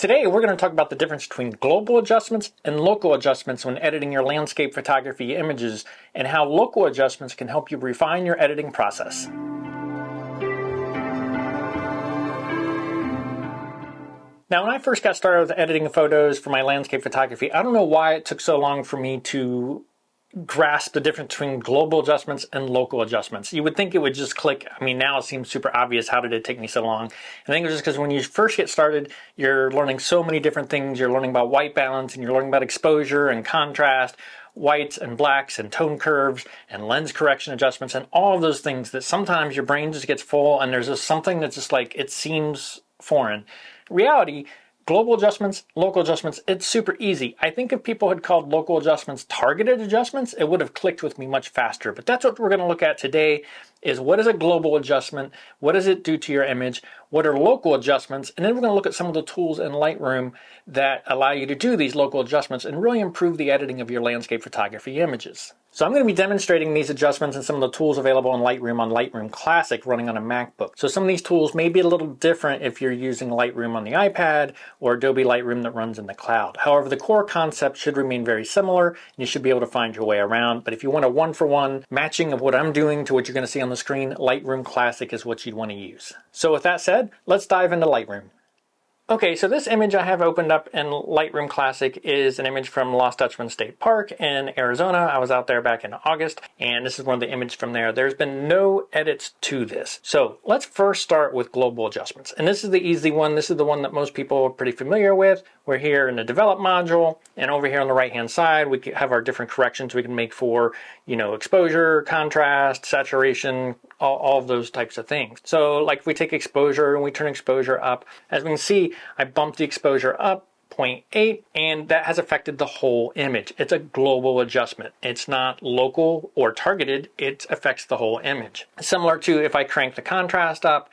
Today we're going to talk about the difference between global adjustments and local adjustments when editing your landscape photography images, and how local adjustments can help you refine your editing process. Now, when I first got started with editing photos for my landscape photography, I don't know why it took so long for me to grasp the difference between global adjustments and local adjustments. You would think it would just click. I mean, now it seems super obvious. How did it take me so long? I think it was just because when you first get started, you're learning so many different things. You're learning about white balance, and you're learning about exposure and contrast, whites and blacks and tone curves and lens correction adjustments and all of those things that sometimes your brain just gets full and there's just something that's just like, it seems foreign. In reality, global adjustments, local adjustments, it's super easy. I think if people had called local adjustments targeted adjustments, it would have clicked with me much faster. But that's what we're going to look at today, is what is a global adjustment? What does it do to your image? What are local adjustments? And then we're going to look at some of the tools in Lightroom that allow you to do these local adjustments and really improve the editing of your landscape photography images. So I'm going to be demonstrating these adjustments and some of the tools available in Lightroom on Lightroom Classic running on a MacBook. So some of these tools may be a little different if you're using Lightroom on the iPad or Adobe Lightroom that runs in the cloud. However, the core concept should remain very similar and you should be able to find your way around. But if you want a one-for-one matching of what I'm doing to what you're going to see on the screen, Lightroom Classic is what you'd want to use. So with that said, let's dive into Lightroom. Okay, so this image I have opened up in Lightroom Classic is an image from Lost Dutchman State Park in Arizona. I was out there back in August, and this is one of the images from there. There's been no edits to this. So let's first start with global adjustments. And this is the easy one. This is the one that most people are pretty familiar with. We're here in the develop module, and over here on the right-hand side, we have our different corrections we can make for, exposure, contrast, saturation, all of those types of things. So like if we take exposure and we turn exposure up, as we can see, I bumped the exposure up 0.8, and that has affected the whole image. It's a global adjustment. It's not local or targeted. It affects the whole image. Similar to if I crank the contrast up,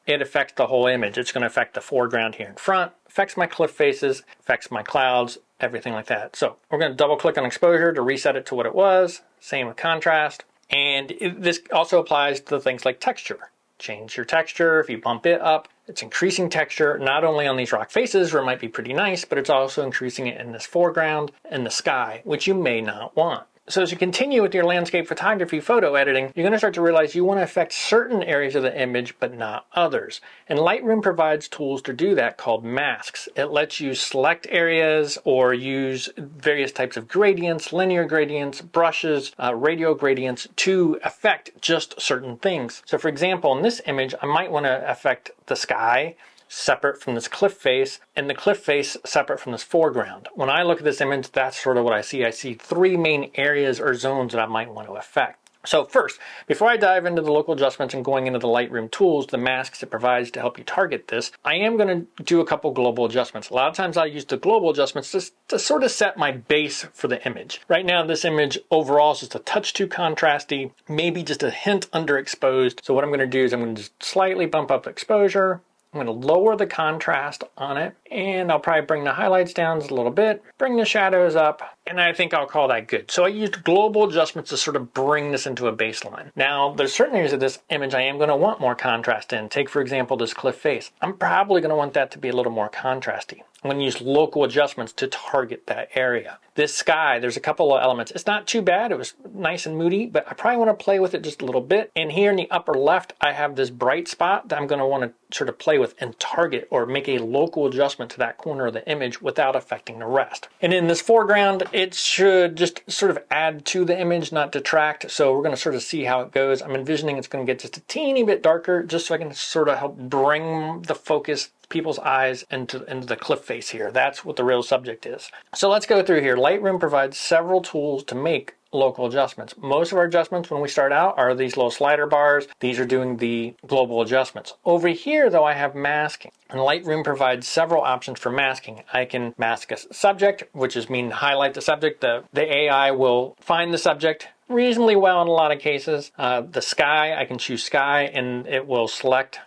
it affects the whole image. It's going to affect the foreground here in front, affects my cliff faces, affects my clouds, everything like that. So we're going to double click on exposure to reset it to what it was. Same with contrast. And this also applies to things like texture. Change your texture. If you bump it up, it's increasing texture, not only on these rock faces where it might be pretty nice, but it's also increasing it in this foreground and the sky, which you may not want. So as you continue with your landscape photography photo editing, you're going to start to realize you want to affect certain areas of the image, but not others. And Lightroom provides tools to do that called masks. It lets you select areas or use various types of gradients, linear gradients, brushes, radial gradients to affect just certain things. So for example, in this image, I might want to affect the sky separate from this cliff face, and the cliff face separate from this foreground. When I look at this image, that's sort of what I see. I see three main areas or zones that I might want to affect. So first, before I dive into the local adjustments and going into the Lightroom tools, the masks it provides to help you target this, I am going to do a couple global adjustments. A lot of times I use the global adjustments to sort of set my base for the image. Right now, this image overall is just a touch too contrasty, maybe just a hint underexposed. So what I'm going to do is I'm going to just slightly bump up exposure. I'm going to lower the contrast on it, and I'll probably bring the highlights down just a little bit, bring the shadows up, and I think I'll call that good. So I used global adjustments to sort of bring this into a baseline. Now, there's certain areas of this image I am going to want more contrast in. Take, for example, this cliff face. I'm probably going to want that to be a little more contrasty. I'm going to use local adjustments to target that area. This sky, there's a couple of elements. It's not too bad. It was nice and moody, but I probably want to play with it just a little bit. And here in the upper left, I have this bright spot that I'm going to want to sort of play with and target or make a local adjustment to that corner of the image without affecting the rest. And in this foreground, it should just sort of add to the image, not detract. So we're going to sort of see how it goes. I'm envisioning it's going to get just a teeny bit darker, just so I can sort of help bring the focus, people's eyes into the cliff face here. That's what the real subject is. So let's go through here. Lightroom provides several tools to make local adjustments. Most of our adjustments when we start out are these little slider bars. These are doing the global adjustments. Over here though, I have masking. And Lightroom provides several options for masking. I can mask a subject, which is mean highlight the subject. The AI will find the subject reasonably well in a lot of cases. The sky, I can choose sky and it will select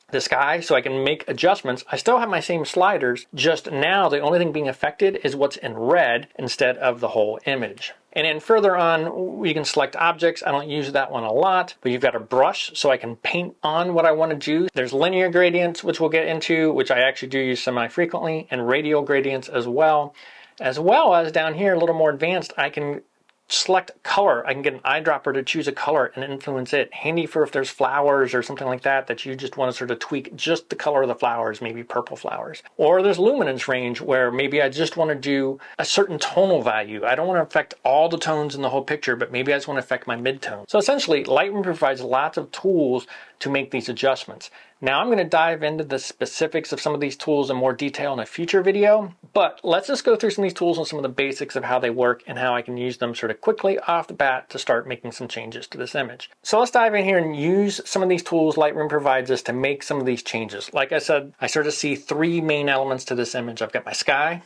the sky, so I can make adjustments. I still have my same sliders, just now the only thing being affected is what's in red instead of the whole image. And then further on, you can select objects. I don't use that one a lot, but you've got a brush so I can paint on what I want to do. There's linear gradients, which we'll get into, which I actually do use semi-frequently, and radial gradients as well. As well as down here, a little more advanced, I can select color. I can get an eyedropper to choose a color and influence it. Handy for if there's flowers or something like that that you just want to sort of tweak just the color of the flowers, maybe purple flowers. Or there's luminance range where maybe I just want to do a certain tonal value. I don't want to affect all the tones in the whole picture, but maybe I just want to affect my midtone. So essentially, Lightroom provides lots of tools to make these adjustments. Now I'm going to dive into the specifics of some of these tools in more detail in a future video, but let's just go through some of these tools and some of the basics of how they work and how I can use them sort of quickly off the bat to start making some changes to this image. So let's dive in here and use some of these tools Lightroom provides us to make some of these changes. Like I said, I sort of see three main elements to this image. I've got my sky,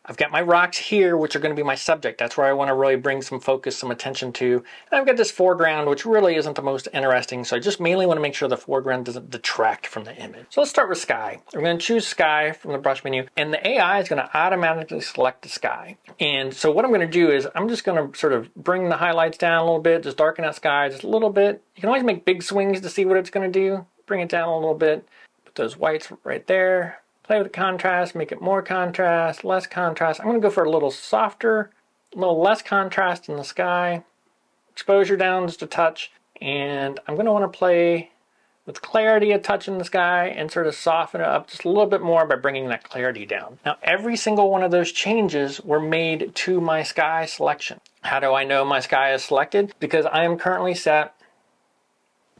I've got my rocks here, which are going to be my subject. That's where I want to really bring some focus, some attention to. And I've got this foreground, which really isn't the most interesting. So I just mainly want to make sure the foreground doesn't detract from the image. So let's start with sky. We're going to choose sky from the brush menu, and the AI is going to automatically select the sky. And so what I'm going to do is I'm just going to sort of bring the highlights down a little bit, just darken that sky just a little bit. You can always make big swings to see what it's going to do. Bring it down a little bit. Put those whites right there. Play with the contrast, make it more contrast, less contrast. I'm going to go for a little softer, a little less contrast in the sky. Exposure down just a touch. And I'm going to want to play with clarity a touch in the sky and sort of soften it up just a little bit more by bringing that clarity down. Now, every single one of those changes were made to my sky selection. How do I know my sky is selected? Because I am currently set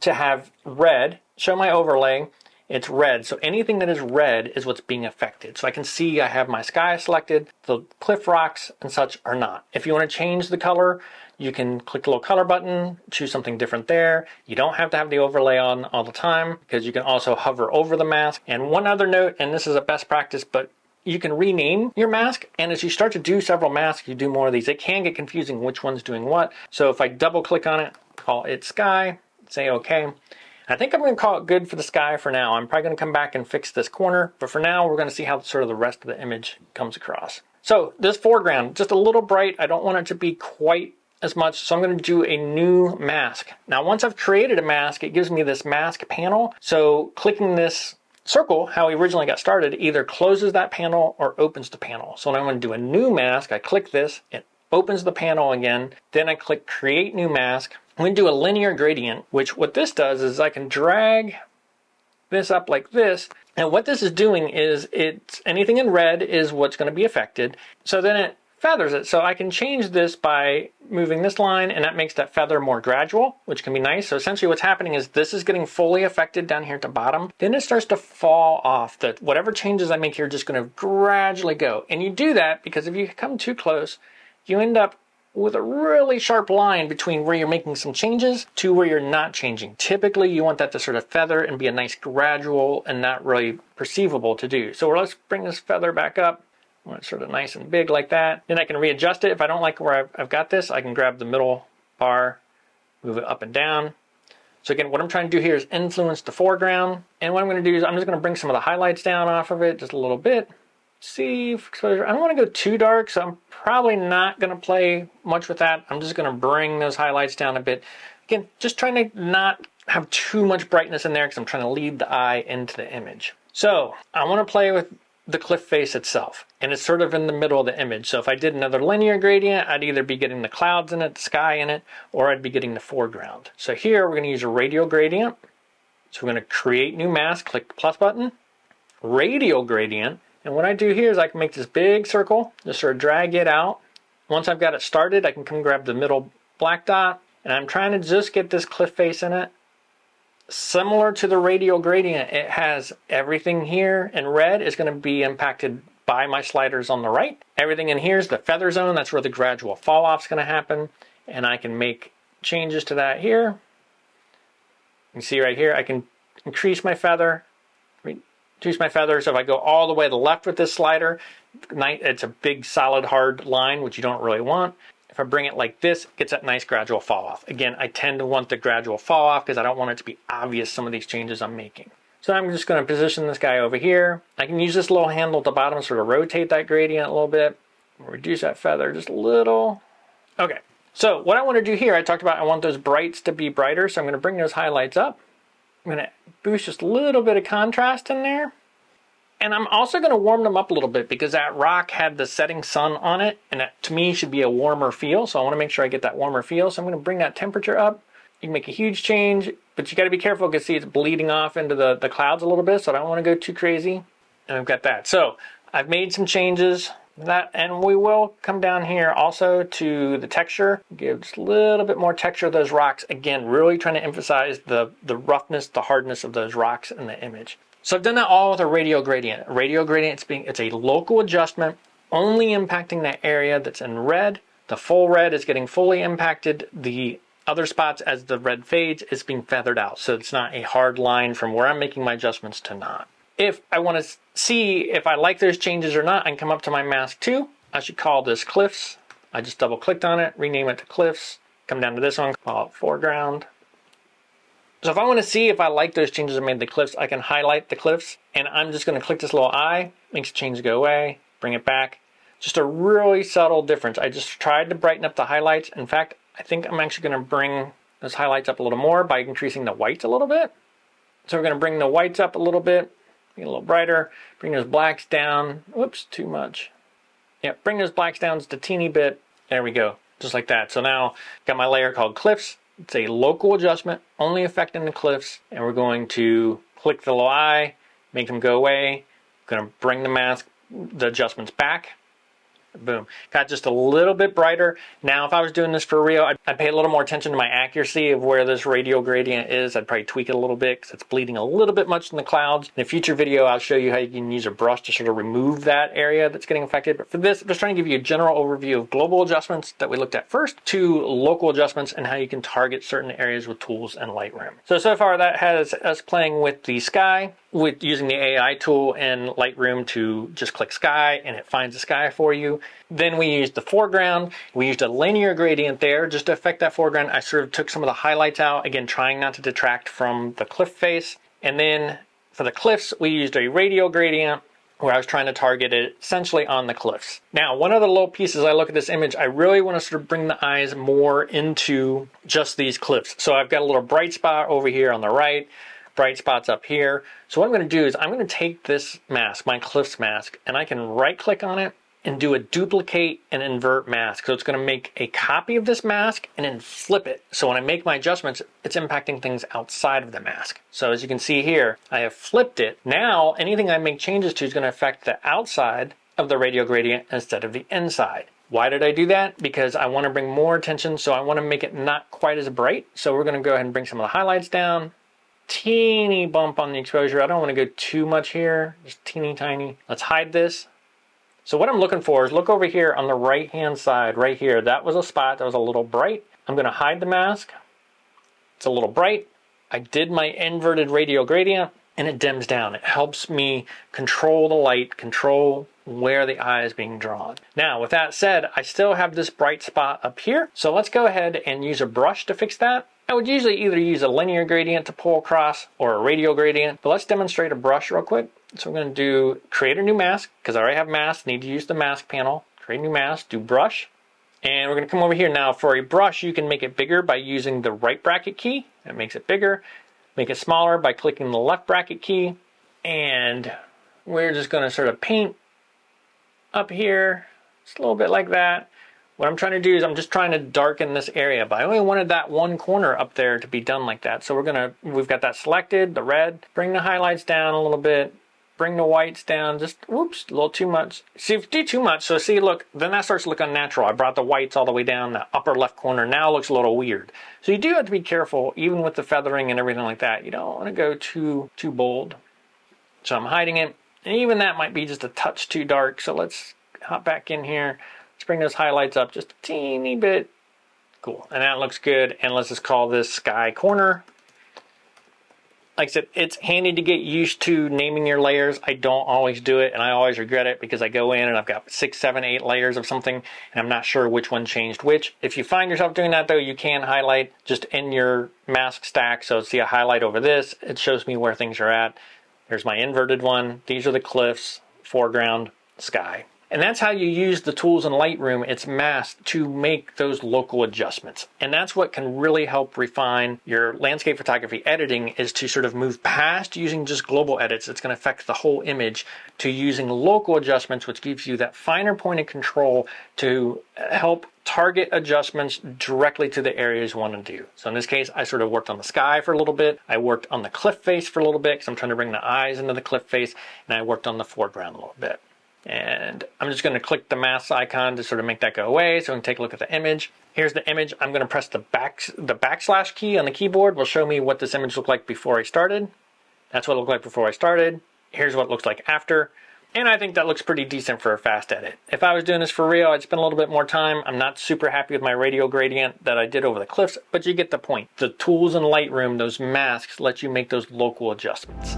to have red, show my overlay. It's red, so anything that is red is what's being affected. So I can see I have my sky selected, the cliff rocks and such are not. If you want to change the color, you can click the little color button, choose something different there. You don't have to have the overlay on all the time because you can also hover over the mask. And one other note, and this is a best practice, but you can rename your mask, and as you start to do several masks, you do more of these. It can get confusing which one's doing what. So if I double click on it, call it sky, say okay. I think I'm going to call it good for the sky for now. I'm probably going to come back and fix this corner, but for now we're going to see how sort of the rest of the image comes across. So this foreground, just a little bright. I don't want it to be quite as much, so I'm going to do a new mask. Now once I've created a mask, it gives me this mask panel. So clicking this circle, how we originally got started, either closes that panel or opens the panel. So when I want to do a new mask, I click this, it opens the panel again, then I click create new mask. I'm going to do a linear gradient, which what this does is I can drag this up like this. And what this is doing is it's anything in red is what's going to be affected. So then it feathers it. So I can change this by moving this line, and that makes that feather more gradual, which can be nice. So essentially what's happening is this is getting fully affected down here at the bottom. Then it starts to fall off. That whatever changes I make here are just going to gradually go. And you do that because if you come too close, you end up with a really sharp line between where you're making some changes to where you're not changing. Typically, you want that to sort of feather and be a nice gradual and not really perceivable to do. So let's bring this feather back up. When it's sort of nice and big like that. Then I can readjust it. If I don't like where I've got this, I can grab the middle bar, move it up and down. So again, what I'm trying to do here is influence the foreground. And what I'm going to do is I'm just going to bring some of the highlights down off of it just a little bit. See exposure. I don't want to go too dark, so I'm probably not going to play much with that. I'm just going to bring those highlights down a bit. Again, just trying to not have too much brightness in there because I'm trying to lead the eye into the image. So I want to play with the cliff face itself, and it's sort of in the middle of the image. So if I did another linear gradient, I'd either be getting the clouds in it, the sky in it, or I'd be getting the foreground. So here we're going to use a radial gradient. So we're going to create new mask, click the plus button, radial gradient. And what I do here is I can make this big circle, just sort of drag it out. Once I've got it started, I can come grab the middle black dot, and I'm trying to just get this cliff face in it. Similar to the radial gradient, it has everything here in red is going to be impacted by my sliders on the right. Everything in here is the feather zone. That's where the gradual fall off is going to happen. And I can make changes to that here. You can see right here, I can increase my feather. Reduce my feather. So if I go all the way to the left with this slider, it's a big solid hard line, which you don't really want. If I bring it like this, it gets that nice gradual fall off. Again, I tend to want the gradual fall off because I don't want it to be obvious some of these changes I'm making. So I'm just going to position this guy over here. I can use this little handle at the bottom to sort of rotate that gradient a little bit. Reduce that feather just a little. Okay, so what I want to do here, I talked about I want those brights to be brighter, so I'm going to bring those highlights up. I'm going to boost just a little bit of contrast in there. And I'm also going to warm them up a little bit because that rock had the setting sun on it, and that to me should be a warmer feel. So I want to make sure I get that warmer feel. So I'm going to bring that temperature up. You can make a huge change, but you got to be careful because see it's bleeding off into the clouds a little bit. So I don't want to go too crazy. And I've got that. So I've made some changes. And we will come down here also to the texture, give just a little bit more texture of those rocks. Again, really trying to emphasize the roughness, the hardness of those rocks in the image. So I've done that all with a radial gradient. A radial gradient, it's a local adjustment, only impacting that area that's in red. The full red is getting fully impacted. The other spots, as the red fades, is being feathered out. So it's not a hard line from where I'm making my adjustments to not. If I want to see if I like those changes or not, I can come up to my mask 2. I should call this Cliffs. I just double clicked on it, rename it to Cliffs. Come down to this one, call it Foreground. So if I want to see if I like those changes I made to the cliffs, I can highlight the cliffs, and I'm just going to click this little eye, makes the change go away, bring it back. Just a really subtle difference. I just tried to brighten up the highlights. In fact, I think I'm actually going to bring those highlights up a little more by increasing the whites a little bit. So we're going to bring the whites up a little bit, get a little brighter, bring those blacks down. Whoops, too much. Yeah, bring those blacks down just a teeny bit. There we go, just like that. So now I've got my layer called Cliffs. It's a local adjustment, only affecting the cliffs, and we're going to click the little eye, make them go away. We're going to bring the mask, the adjustments back. Boom. Got just a little bit brighter. Now, if I was doing this for real, I'd pay a little more attention to my accuracy of where this radial gradient is. I'd probably tweak it a little bit because it's bleeding a little bit much in the clouds. In a future video, I'll show you how you can use a brush to sort of remove that area that's getting affected. But for this, I'm just trying to give you a general overview of global adjustments that we looked at first to local adjustments and how you can target certain areas with tools and Lightroom. So far that has us playing with the sky, with using the AI tool in Lightroom to just click sky and it finds the sky for you. Then we used the foreground. We used a linear gradient there just to affect that foreground. I sort of took some of the highlights out, again, trying not to detract from the cliff face. And then for the cliffs, we used a radial gradient where I was trying to target it essentially on the cliffs. Now, one of the little pieces I look at this image, I really want to sort of bring the eyes more into just these cliffs. So I've got a little bright spot over here on the right, bright spots up here. So what I'm going to do is I'm going to take this mask, my cliffs mask, and I can right click on it and do a duplicate and invert mask. So it's going to make a copy of this mask and then flip it. So when I make my adjustments, it's impacting things outside of the mask. So as you can see here, I have flipped it. Now, anything I make changes to is going to affect the outside of the radial gradient instead of the inside. Why did I do that? Because I want to bring more attention, so I want to make it not quite as bright. So we're going to go ahead and bring some of the highlights down. Teeny bump on the exposure. I don't want to go too much here, just teeny tiny. Let's hide this. So what I'm looking for is look over here on the right hand side, right here. That was a spot that was a little bright. I'm going to hide the mask. It's a little bright. I did my inverted radial gradient and it dims down. It helps me control the light, control where the eye is being drawn. Now, with that said, I still have this bright spot up here. So let's go ahead and use a brush to fix that. I would usually either use a linear gradient to pull across or a radial gradient, but let's demonstrate a brush real quick. So I'm going to do create a new mask because I already have mask, need to use the mask panel, create a new mask, do brush. And we're going to come over here now. For a brush, you can make it bigger by using the right bracket key. That makes it bigger. Make it smaller by clicking the left bracket key. And we're just going to sort of paint up here, just a little bit like that. What I'm trying to do is I'm just trying to darken this area, but I only wanted that one corner up there to be done like that. So we've got that selected, the red, bring the highlights down a little bit, bring the whites down, just, whoops, a little too much. See, if you do too much, so see, look, then that starts to look unnatural. I brought the whites all the way down, the upper left corner now looks a little weird. So you do have to be careful, even with the feathering and everything like that. You don't want to go too bold. So I'm hiding it, and even that might be just a touch too dark. So let's hop back in here. Let's bring those highlights up just a teeny bit. Cool, and that looks good. And let's just call this sky corner. Like I said, it's handy to get used to naming your layers. I don't always do it, and I always regret it because I go in and I've got 6, 7, 8 layers of something, and I'm not sure which one changed which. If you find yourself doing that, though, you can highlight just in your mask stack. So see a highlight over this. It shows me where things are at. There's my inverted one. These are the cliffs, foreground, sky. And that's how you use the tools in Lightroom, its mask, to make those local adjustments. And that's what can really help refine your landscape photography editing, is to sort of move past using just global edits. It's going to affect the whole image, to using local adjustments, which gives you that finer point of control to help target adjustments directly to the areas you want to do. So in this case, I sort of worked on the sky for a little bit. I worked on the cliff face for a little bit because I'm trying to bring the eyes into the cliff face, and I worked on the foreground a little bit. And I'm just going to click the mask icon to sort of make that go away so we can take a look at the image. Here's the image. I'm going to press the backslash key on the keyboard. Will show me what this image looked like before I started. That's what it looked like before I started. Here's what it looks like after. And I think that looks pretty decent for a fast edit. If I was doing this for real, I'd spend a little bit more time. I'm not super happy with my radial gradient that I did over the cliffs, but you get the point. The tools in Lightroom, those masks, let you make those local adjustments.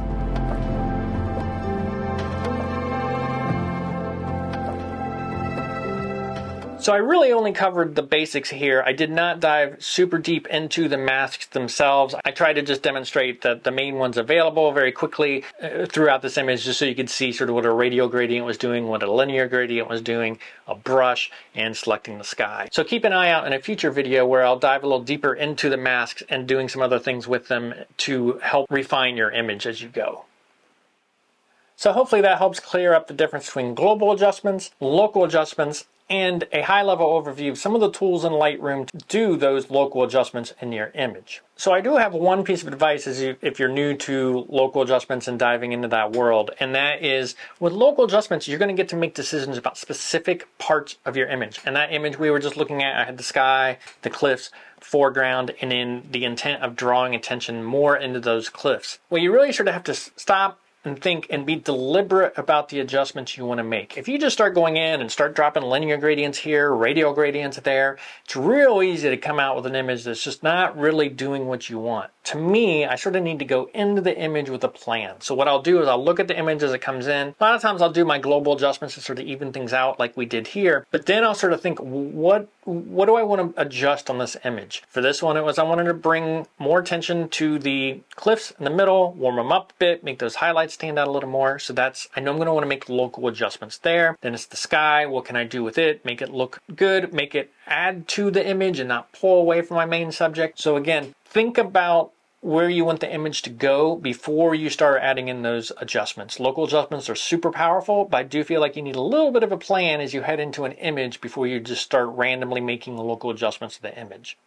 So I really only covered the basics here. I did not dive super deep into the masks themselves. I tried to just demonstrate the main ones available very quickly throughout this image, just so you could see sort of what a radial gradient was doing, what a linear gradient was doing, a brush, and selecting the sky. So keep an eye out in a future video where I'll dive a little deeper into the masks and doing some other things with them to help refine your image as you go. So hopefully that helps clear up the difference between global adjustments, local adjustments, and a high-level overview of some of the tools in Lightroom to do those local adjustments in your image. So I do have one piece of advice if you're new to local adjustments and diving into that world, and that is, with local adjustments, you're going to get to make decisions about specific parts of your image. And that image we were just looking at, I had the sky, the cliffs, foreground, and in the intent of drawing attention more into those cliffs. Well, you really sort of have to stop and think and be deliberate about the adjustments you want to make. If you just start going in and start dropping linear gradients here, radial gradients there, it's real easy to come out with an image that's just not really doing what you want. To me, I sort of need to go into the image with a plan. So what I'll do is I'll look at the image as it comes in. A lot of times I'll do my global adjustments to sort of even things out like we did here, but then I'll sort of think, what do I want to adjust on this image? For this one, I wanted to bring more attention to the cliffs in the middle, warm them up a bit, make those highlights stand out a little more. So I know I'm going to want to make local adjustments there. Then it's the sky. What can I do with it? Make it look good, make it add to the image and not pull away from my main subject. So again, think about where you want the image to go before you start adding in those adjustments. Local adjustments are super powerful, but I do feel like you need a little bit of a plan as you head into an image before you just start randomly making the local adjustments to the image.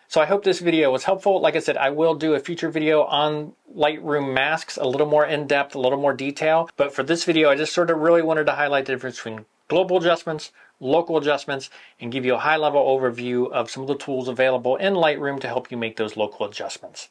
So I hope this video was helpful. Like I said, I will do a future video on Lightroom masks, a little more in-depth, a little more detail. But for this video, I just sort of really wanted to highlight the difference between global adjustments, local adjustments, and give you a high-level overview of some of the tools available in Lightroom to help you make those local adjustments.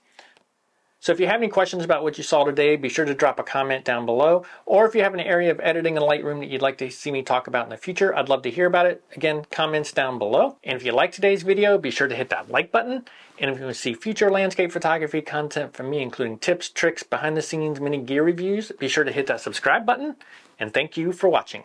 So if you have any questions about what you saw today, be sure to drop a comment down below. Or if you have an area of editing in Lightroom that you'd like to see me talk about in the future, I'd love to hear about it. Again, comments down below. And if you liked today's video, be sure to hit that like button. And if you want to see future landscape photography content from me, including tips, tricks, behind the scenes, mini gear reviews, be sure to hit that subscribe button. And thank you for watching.